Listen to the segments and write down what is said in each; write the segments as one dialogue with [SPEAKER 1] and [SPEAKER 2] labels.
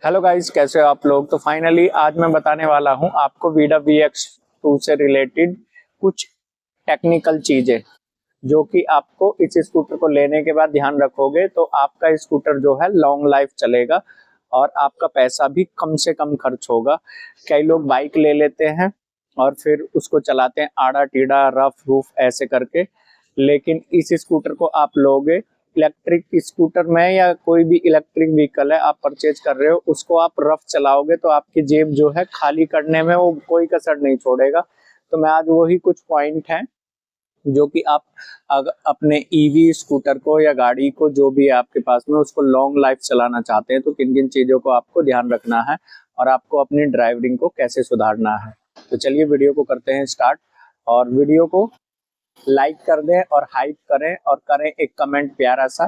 [SPEAKER 1] Hello guys, कैसे हो आप लोग। तो फाइनली आज मैं बताने वाला हूं आपको वीडा VX2 से रिलेटेड कुछ टेक्निकल चीजें जो कि आपको इस स्कूटर को लेने के बाद ध्यान रखोगे तो आपका स्कूटर जो है लॉन्ग लाइफ चलेगा और आपका पैसा भी कम से कम खर्च होगा। कई लोग बाइक ले लेते हैं और फिर उसको चलाते हैं आड़ा टीड़ा रफ रूफ ऐसे करके, लेकिन इस स्कूटर को आप लोगे इलेक्ट्रिक स्कूटर में या कोई भी इलेक्ट्रिक व्हीकल है आप परचेज कर रहे हो, उसको आप रफ चलाओगे तो आपकी जेब जो है खाली करने में वो कोई कसर नहीं छोड़ेगा। तो मैं आज वही कुछ पॉइंट हैं जो कि आप अगर अपने ईवी स्कूटर को या गाड़ी को जो भी है आपके पास में उसको लॉन्ग लाइफ चलाना चाहते हैं तो किन किन चीजों को आपको ध्यान रखना है और आपको अपनी ड्राइविंग को कैसे सुधारना है। तो चलिए वीडियो को करते हैं स्टार्ट, और वीडियो को लाइक कर दें और हाइप करें और करें एक कमेंट प्यारा सा।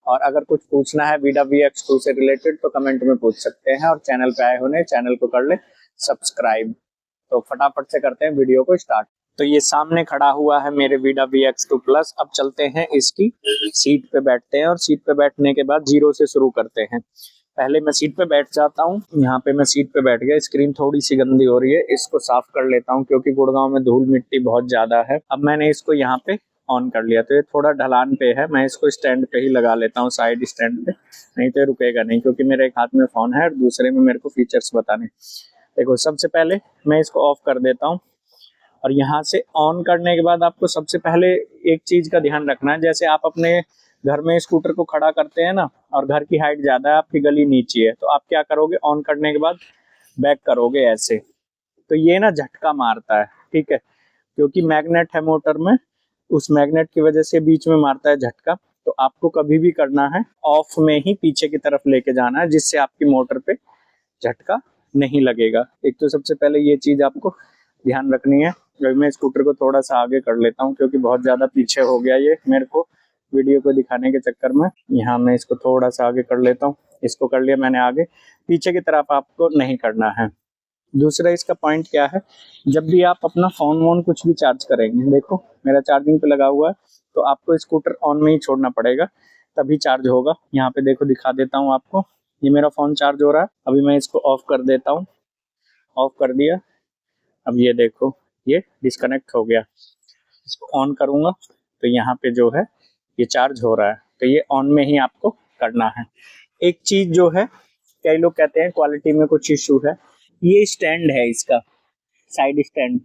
[SPEAKER 1] और अगर कुछ पूछना है वीडा VX2 से रिलेटेड तो कमेंट में पूछ सकते हैं, और चैनल पे आए होने चैनल को कर ले सब्सक्राइब। तो फटाफट से करते हैं वीडियो को स्टार्ट। तो ये सामने खड़ा हुआ है मेरे वीडा VX2 प्लस। अब चलते हैं इसकी सीट पे बैठते हैं और सीट पे बैठने के बाद जीरो से शुरू करते हैं। पहले मैं सीट पे बैठ जाता हूँ। यहाँ पे मैं सीट पे बैठ गया। स्क्रीन थोड़ी सी गंदी हो रही है, इसको साफ कर लेता हूँ क्योंकि गुड़गांव में धूल मिट्टी बहुत ज्यादा है। अब मैंने इसको यहाँ पे ऑन कर लिया। तो ये थोड़ा ढलान पे है, मैं इसको स्टैंड पे ही लगा लेता हूँ, साइड स्टैंड पे, नहीं तो रुकेगा नहीं क्योंकि मेरे एक हाथ में फोन है और दूसरे में मेरे को फीचर्स बताने। देखो सबसे पहले मैं इसको ऑफ कर देता हूँ और यहाँ से ऑन करने के बाद आपको सबसे पहले एक चीज का ध्यान रखना है। जैसे आप अपने घर में स्कूटर को खड़ा करते हैं ना और घर की हाइट ज्यादा है, आपकी गली नीचे है, तो आप क्या करोगे, ऑन करने के बाद बैक करोगे ऐसे, तो ये ना झटका मारता है, ठीक है, क्योंकि मैग्नेट है मोटर में, उस मैग्नेट की वजह से बीच में मारता है झटका। तो आपको कभी भी करना है ऑफ में ही पीछे की तरफ लेके जाना है जिससे आपकी मोटर पे झटका नहीं लगेगा। एक तो सबसे पहले ये चीज आपको ध्यान रखनी है। अभी मैं स्कूटर को थोड़ा सा आगे कर लेता हूँ क्योंकि बहुत ज्यादा पीछे हो गया ये मेरे को वीडियो को दिखाने के चक्कर में। यहाँ मैं इसको थोड़ा सा आगे कर लेता हूँ। इसको कर लिया मैंने आगे, पीछे की तरफ आपको नहीं करना है। दूसरा इसका पॉइंट क्या है, जब भी आप अपना फोन वोन कुछ भी चार्ज करेंगे, देखो मेरा चार्जिंग पे लगा हुआ है, तो आपको स्कूटर ऑन में ही छोड़ना पड़ेगा तभी चार्ज होगा। यहाँ पे देखो दिखा देता हूँ आपको, ये मेरा फोन चार्ज हो रहा है। अभी मैं इसको ऑफ कर देता हूँ, ऑफ कर दिया। अब ये देखो ये डिस्कनेक्ट हो गया। इसको ऑन करूंगा तो यहाँ पे जो है ये चार्ज हो रहा है, तो ये ऑन में ही आपको करना है। एक चीज जो है, कई लोग कहते हैं क्वालिटी में कुछ इश्यू है, ये स्टैंड है इसका, साइड स्टैंड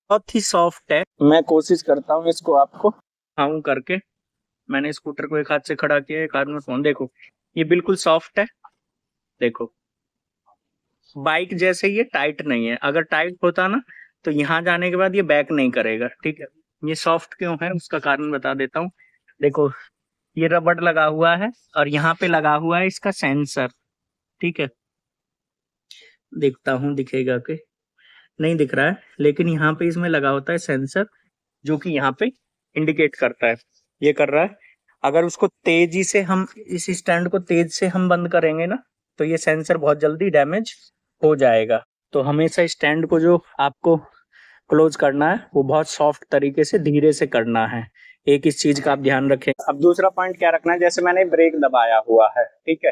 [SPEAKER 1] बहुत ही सॉफ्ट है। मैं कोशिश करता हूँ इसको आपको हाउ करके, मैंने स्कूटर को एक हाथ से खड़ा किया, एक हाथ में फोन, देखो ये बिल्कुल सॉफ्ट है। देखो बाइक जैसे ये टाइट नहीं है, अगर टाइट होता ना तो यहाँ जाने के बाद ये बैक नहीं करेगा, ठीक है। ये सॉफ्ट क्यों है उसका कारण बता देता हूँ। देखो ये रबड़ लगा हुआ है और यहाँ पे लगा हुआ है इसका सेंसर, ठीक है। देखता हूँ दिखेगा कि नहीं दिख रहा है, लेकिन यहाँ पे इसमें लगा होता है सेंसर जो कि यहाँ पे इंडिकेट करता है, ये कर रहा है। अगर उसको तेजी से हम इस स्टैंड को तेज से हम बंद करेंगे ना तो ये सेंसर बहुत जल्दी डैमेज हो जाएगा। तो हमेशा स्टैंड को जो आपको क्लोज करना है वो बहुत सॉफ्ट तरीके से धीरे से करना है। एक इस चीज का आप ध्यान रखें। अब दूसरा पॉइंट क्या रखना है, जैसे मैंने ब्रेक दबाया हुआ है, ठीक है,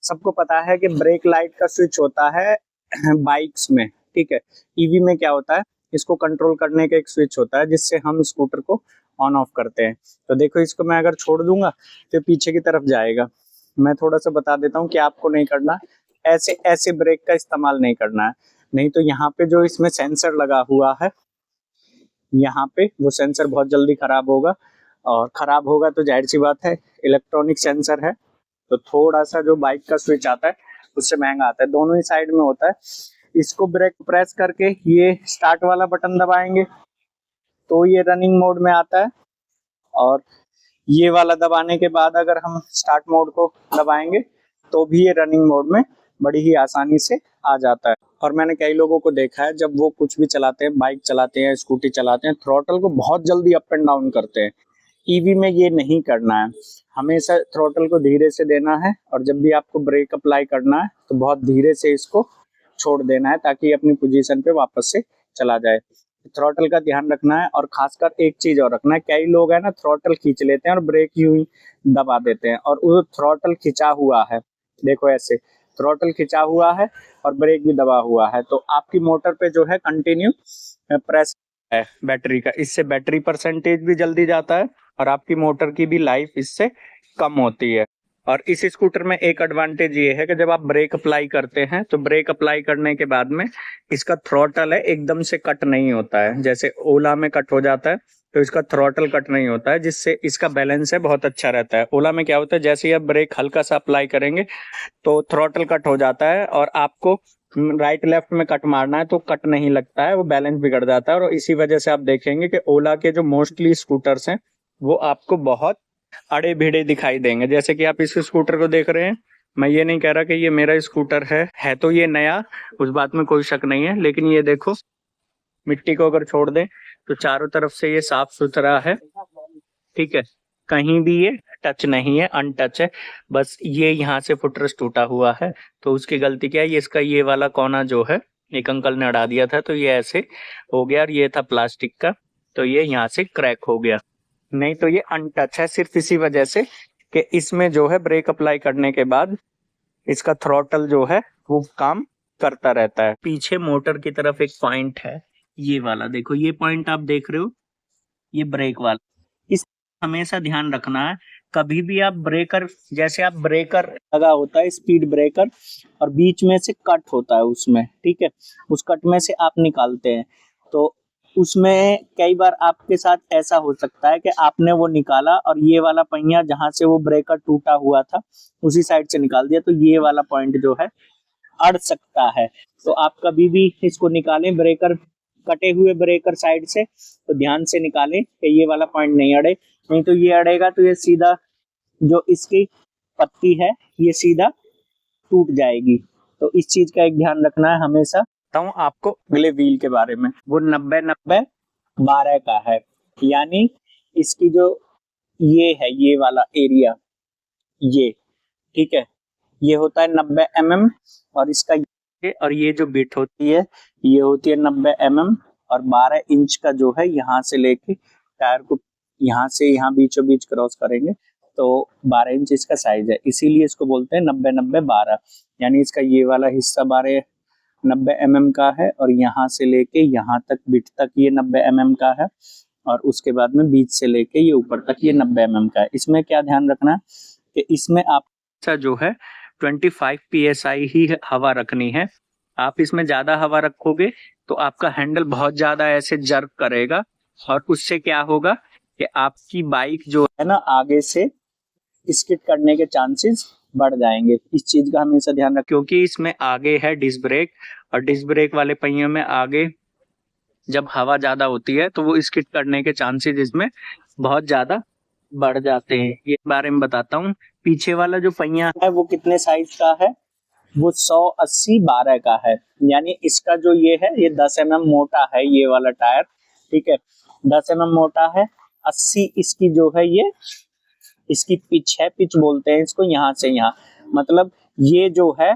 [SPEAKER 1] सबको पता है कि ब्रेक लाइट का स्विच होता है बाइक्स में, ठीक है। ईवी में क्या होता है, इसको कंट्रोल करने का एक स्विच होता है जिससे हम स्कूटर को ऑन ऑफ करते हैं। तो देखो इसको मैं अगर छोड़ दूंगा तो पीछे की तरफ जाएगा। मैं थोड़ा सा बता देता हूँ कि आपको नहीं करना, ऐसे ऐसे ब्रेक का इस्तेमाल नहीं करना है, नहीं तो यहाँ पे जो इसमें सेंसर लगा हुआ है यहाँ पे वो सेंसर बहुत जल्दी खराब होगा, और खराब होगा तो जाहिर सी बात है इलेक्ट्रॉनिक सेंसर है तो थोड़ा सा जो बाइक का स्विच आता है उससे महंगा आता है, दोनों ही साइड में होता है। इसको ब्रेक प्रेस करके ये स्टार्ट वाला बटन दबाएंगे तो ये रनिंग मोड में आता है, और ये वाला दबाने के बाद अगर हम स्टार्ट मोड को दबाएंगे तो भी ये रनिंग मोड में बड़ी ही आसानी से आ जाता है। और मैंने कई लोगों को देखा है जब वो कुछ भी चलाते हैं, बाइक चलाते हैं, स्कूटी चलाते हैं, थ्रॉटल को बहुत जल्दी अप एंड डाउन करते हैं। ईवी में ये नहीं करना है, हमेशा थ्रॉटल को धीरे से देना है, और जब भी आपको ब्रेक अप्लाई करना है तो बहुत धीरे से इसको छोड़ देना है ताकि अपनी पोजीशन पे वापस से चला जाए। थ्रॉटल का ध्यान रखना है, और खासकर एक चीज और रखना है, कई लोग है ना थ्रॉटल खींच लेते हैं और ब्रेक यूं ही दबा देते हैं, और वो थ्रॉटल खिंचा हुआ है, देखो ऐसे थ्रॉटल खिंचा हुआ है और ब्रेक भी दबा हुआ है, तो आपकी मोटर पे जो है कंटिन्यू प्रेस है बैटरी का, इससे बैटरी परसेंटेज भी जल्दी जाता है और आपकी मोटर की भी लाइफ इससे कम होती है। और इस स्कूटर में एक एडवांटेज ये है कि जब आप ब्रेक अप्लाई करते हैं तो ब्रेक अप्लाई करने के बाद में इसका थ्रॉटल है एकदम से कट नहीं होता है, जैसे ओला में कट हो जाता है तो इसका थ्रॉटल कट नहीं होता है, जिससे इसका बैलेंस है बहुत अच्छा रहता है। ओला में क्या होता है, जैसे ही आप ब्रेक हल्का सा अप्लाई करेंगे तो थ्रॉटल कट हो जाता है और आपको राइट लेफ्ट में कट मारना है तो कट नहीं लगता है, वो बैलेंस बिगड़ जाता है। और इसी वजह से आप देखेंगे कि ओला के जो मोस्टली स्कूटर्स हैं वो आपको बहुत अड़े भिड़े दिखाई देंगे। जैसे कि आप इस स्कूटर को देख रहे हैं, मैं ये नहीं कह रहा कि ये मेरा स्कूटर है तो ये नया, उस बात में कोई शक नहीं है, लेकिन ये देखो मिट्टी को अगर छोड़ दें तो चारों तरफ से ये साफ सुथरा है, ठीक है, कहीं भी ये टच नहीं है, अनटच है। बस ये यहाँ से फुटरेस्ट टूटा हुआ है तो उसकी गलती क्या है, ये इसका ये वाला कोना जो है एक अंकल ने अड़ा दिया था तो ये ऐसे हो गया, और ये था प्लास्टिक का तो ये यहाँ से क्रैक हो गया, नहीं तो ये अनटच है सिर्फ इसी वजह से कि इसमें जो है ब्रेक अप्लाई करने के बाद इसका थ्रॉटल जो है वो काम करता रहता है। पीछे मोटर की तरफ एक पॉइंट है, ये वाला देखो, ये पॉइंट आप देख रहे हो, ये ब्रेक वाला, इस हमेशा ध्यान रखना है। कभी भी आप ब्रेकर, जैसे आप ब्रेकर लगा होता है स्पीड ब्रेकर और बीच में से कट होता है उसमें, ठीक है, उस कट में से आप निकालते हैं तो उसमें कई बार आपके साथ ऐसा हो सकता है कि आपने वो निकाला और ये वाला पहिया जहां से वो ब्रेकर टूटा हुआ था उसी साइड से निकाल दिया, तो ये वाला पॉइंट जो है अड़ सकता है। तो आप कभी भी इसको निकालें ब्रेकर, कटे हुए ब्रेकर साइड से, तो ध्यान से निकालें कि ये वाला पॉइंट नहीं अड़े, नहीं तो ये अड़ेगा तो ये सीधा जो इसकी पत्ती है ये सीधा टूट जाएगी। तो इस चीज का एक ध्यान रखना है हमेशा। बताऊं आपको अगले व्हील के बारे में, वो 90-90-12 का है, यानी इसकी जो ये है ये वाला एरिया, ये ठीक है, ये होता है 90 mm और इसका और ये जो बिट होती है ये होती है 90 mm और 12 इंच का जो है यहाँ से लेके टायर को यहाँ से यहाँ बीचों बीच क्रॉस करेंगे तो 12 इंच इसका साइज है, इसीलिए इसको बोलते हैं 90-90-12, यानी इसका ये वाला हिस्सा 90 mm का है और यहाँ से लेके यहाँ तक बिट तक ये 90 mm का है और उसके बाद में बीच से लेके ये ऊपर तक ये 90 mm का है। इसमें क्या ध्यान रखना है कि इसमें आप जो है 25 psi ही हवा रखनी है। आप इसमें ज्यादा हवा रखोगे तो आपका हैंडल बहुत ज्यादा ऐसे जर्क करेगा और उससे क्या होगा कि आपकी बाइक जो है ना आगे से स्किड करने के चांसेस बढ़ जाएंगे। इस चीज का हमेशा ध्यान रखें, क्योंकि इसमें आगे है डिस्क ब्रेक और डिस्क ब्रेक वाले पहियों में आगे जब हवा ज्यादा होती है तो वो स्किड करने के चांसेस इसमें बहुत ज्यादा बढ़ जाते हैं। ये बारे में बताता हूँ। पीछे वाला जो पहिया है वो कितने साइज का है, वो 180-12 का है, यानी इसका जो ये है ये 10 mm मोटा है ये वाला टायर, ठीक है, 10 mm मोटा है। 80 इसकी जो है ये इसकी पिच है, पिच बोलते हैं इसको, यहाँ से यहाँ, मतलब ये जो है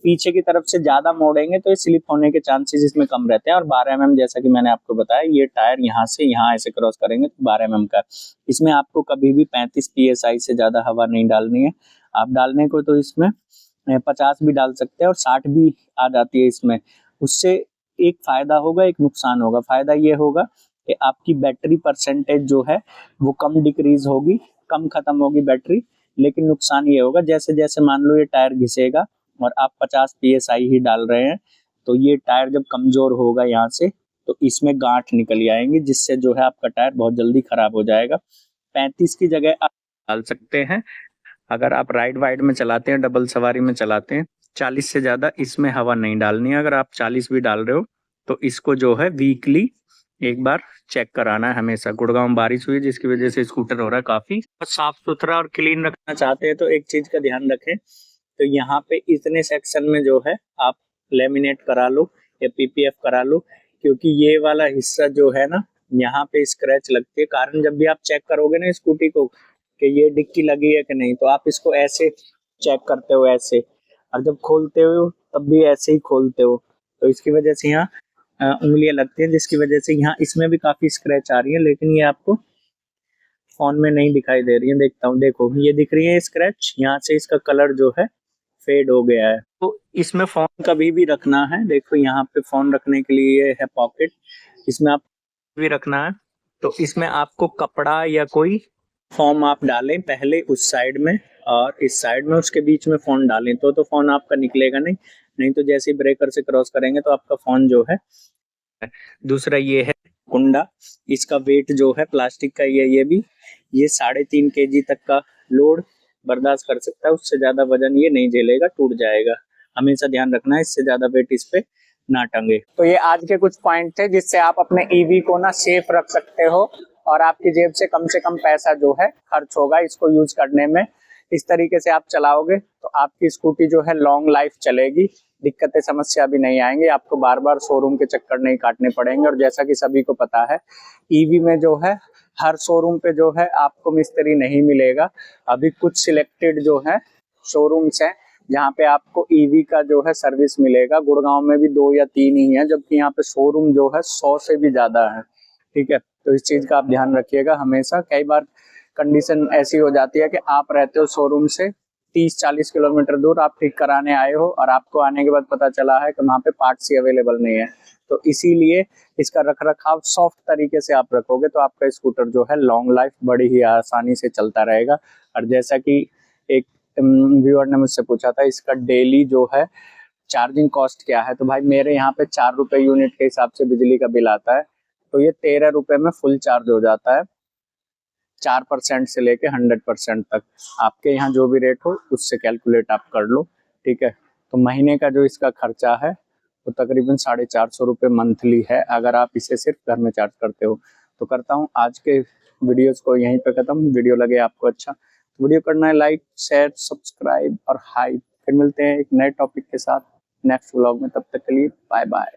[SPEAKER 1] पीछे की तरफ से ज्यादा मोड़ेंगे तो ये स्लिप होने के चांसेस इसमें कम रहते हैं। और 12 mm जैसा कि मैंने आपको बताया ये टायर यहाँ से यहाँ ऐसे क्रॉस करेंगे तो 12 mm का। इसमें आपको कभी भी 35 psi से ज्यादा हवा नहीं डालनी है। आप डालने को तो इसमें 50 भी डाल सकते हैं और 60 भी आ जाती है इसमें। उससे एक फायदा होगा एक नुकसान होगा। फायदा ये होगा कि आपकी बैटरी परसेंटेज जो है वो कम डिक्रीज होगी, कम खत्म होगी बैटरी, लेकिन नुकसान ये होगा जैसे जैसे मान लो ये टायर घिसेगा और आप 50 psi ही डाल रहे हैं तो ये टायर जब कमजोर होगा यहाँ से तो इसमें गांठ निकल आएंगी, जिससे जो है आपका टायर बहुत जल्दी खराब हो जाएगा। 35 की जगह आप डाल सकते हैं अगर आप राइड वाइड में चलाते हैं, डबल सवारी में चलाते हैं। 40 से ज्यादा इसमें हवा नहीं डालनी है। अगर आप 40 भी डाल रहे हो तो इसको जो है वीकली एक बार चेक कराना है हमेशा। गुड़गांव में बारिश हुई जिसकी वजह से स्कूटर हो रहा है काफी साफ सुथरा और क्लीन रखना चाहते हैं तो एक चीज का ध्यान रखें, तो यहाँ पे इतने सेक्शन में जो है आप लेमिनेट करा लो या पीपीएफ करा लो, क्योंकि ये वाला हिस्सा जो है ना यहाँ पे स्क्रैच लगती है। कारण जब भी आप चेक करोगे ना स्कूटी को कि ये डिक्की लगी है कि नहीं, तो आप इसको ऐसे चेक करते हो ऐसे, और जब खोलते हो तब भी ऐसे ही खोलते हो, तो इसकी वजह से यहाँ उंगलियां लगती हैं, जिसकी वजह से यहाँ इसमें भी काफी स्क्रैच आ रही है, लेकिन ये आपको फोन में नहीं दिखाई दे रही है। देखता हूँ, देखो ये दिख रही है स्क्रैच, यहाँ से इसका कलर जो है फेड हो गया है। तो इसमें फोन कभी भी रखना है, देखो यहाँ पे फोन रखने के लिए है पॉकेट, इसमें आप भी रखना है। तो इसमें आपको कपड़ा या कोई फॉर्म आप डालें पहले उस साइड में और इस साइड में, उसके बीच में फोन डालें तो फोन आपका निकलेगा नहीं, नहीं तो जैसे ही ब्रेकर से क्रॉस करेंगे तो आपका फोन जो है। दूसरा ये है कुंडा, इसका वेट जो है प्लास्टिक का ये भी ये 3.5 kg तक का लोड बर्दाश्त कर सकता है, उससे ज्यादा वजन ये नहीं झेलेगा, टूट जाएगा। हमेशा ध्यान रखना है इससे ज्यादा वेट इस पे ना टंगे। तो ये आज के कुछ पॉइंट थे जिससे आप अपने ईवी को ना सेफ रख सकते हो और आपकी जेब से कम पैसा जो है खर्च होगा इसको यूज करने में। इस तरीके से आप चलाओगे तो आपकी स्कूटी जो है लॉन्ग लाइफ चलेगी, दिक्कतें समस्या भी नहीं आएंगी, आपको बार बार शोरूम के चक्कर नहीं काटने पड़ेंगे। और जैसा कि सभी को पता है ईवी में जो है हर शोरूम पे जो है आपको मिस्त्री नहीं मिलेगा, अभी कुछ सिलेक्टेड जो है शोरूम्स हैं जहाँ पे आपको ईवी का जो है सर्विस मिलेगा। गुड़गांव में भी 2 या 3 ही है, जबकि यहाँ पे शोरूम जो है 100 से भी ज्यादा है। ठीक है, तो इस चीज का आप ध्यान रखिएगा हमेशा। कई बार कंडीशन ऐसी हो जाती है कि आप रहते हो शोरूम से 30-40 किलोमीटर दूर, आप ठीक कराने आए हो और आपको आने के बाद पता चला है कि वहाँ पे पार्ट्स ही अवेलेबल नहीं है। तो इसीलिए इसका रख रखाव सॉफ्ट तरीके से आप रखोगे तो आपका स्कूटर जो है लॉन्ग लाइफ बड़ी ही आसानी से चलता रहेगा। और जैसा कि एक व्यूअर ने मुझसे पूछा था इसका डेली जो है चार्जिंग कॉस्ट क्या है, तो भाई मेरे यहाँ पे 4 रुपए यूनिट के हिसाब से बिजली का बिल आता है, तो ये 13 रुपए में फुल चार्ज हो जाता है। 4% से लेके 100% तक आपके यहाँ जो भी रेट हो उससे कैलकुलेट आप कर लो। ठीक है, तो महीने का जो इसका खर्चा है वो तकरीबन 450 रुपये मंथली है, अगर आप इसे सिर्फ घर में चार्ज करते हो। तो करता हूँ आज के वीडियोस को यहीं पे खत्म। वीडियो लगे आपको अच्छा तो वीडियो करना है लाइक, शेयर, सब्सक्राइब और हाइप। फिर मिलते हैं एक नए टॉपिक के साथ नेक्स्ट व्लॉग में, तब तक के लिए बाय बाय।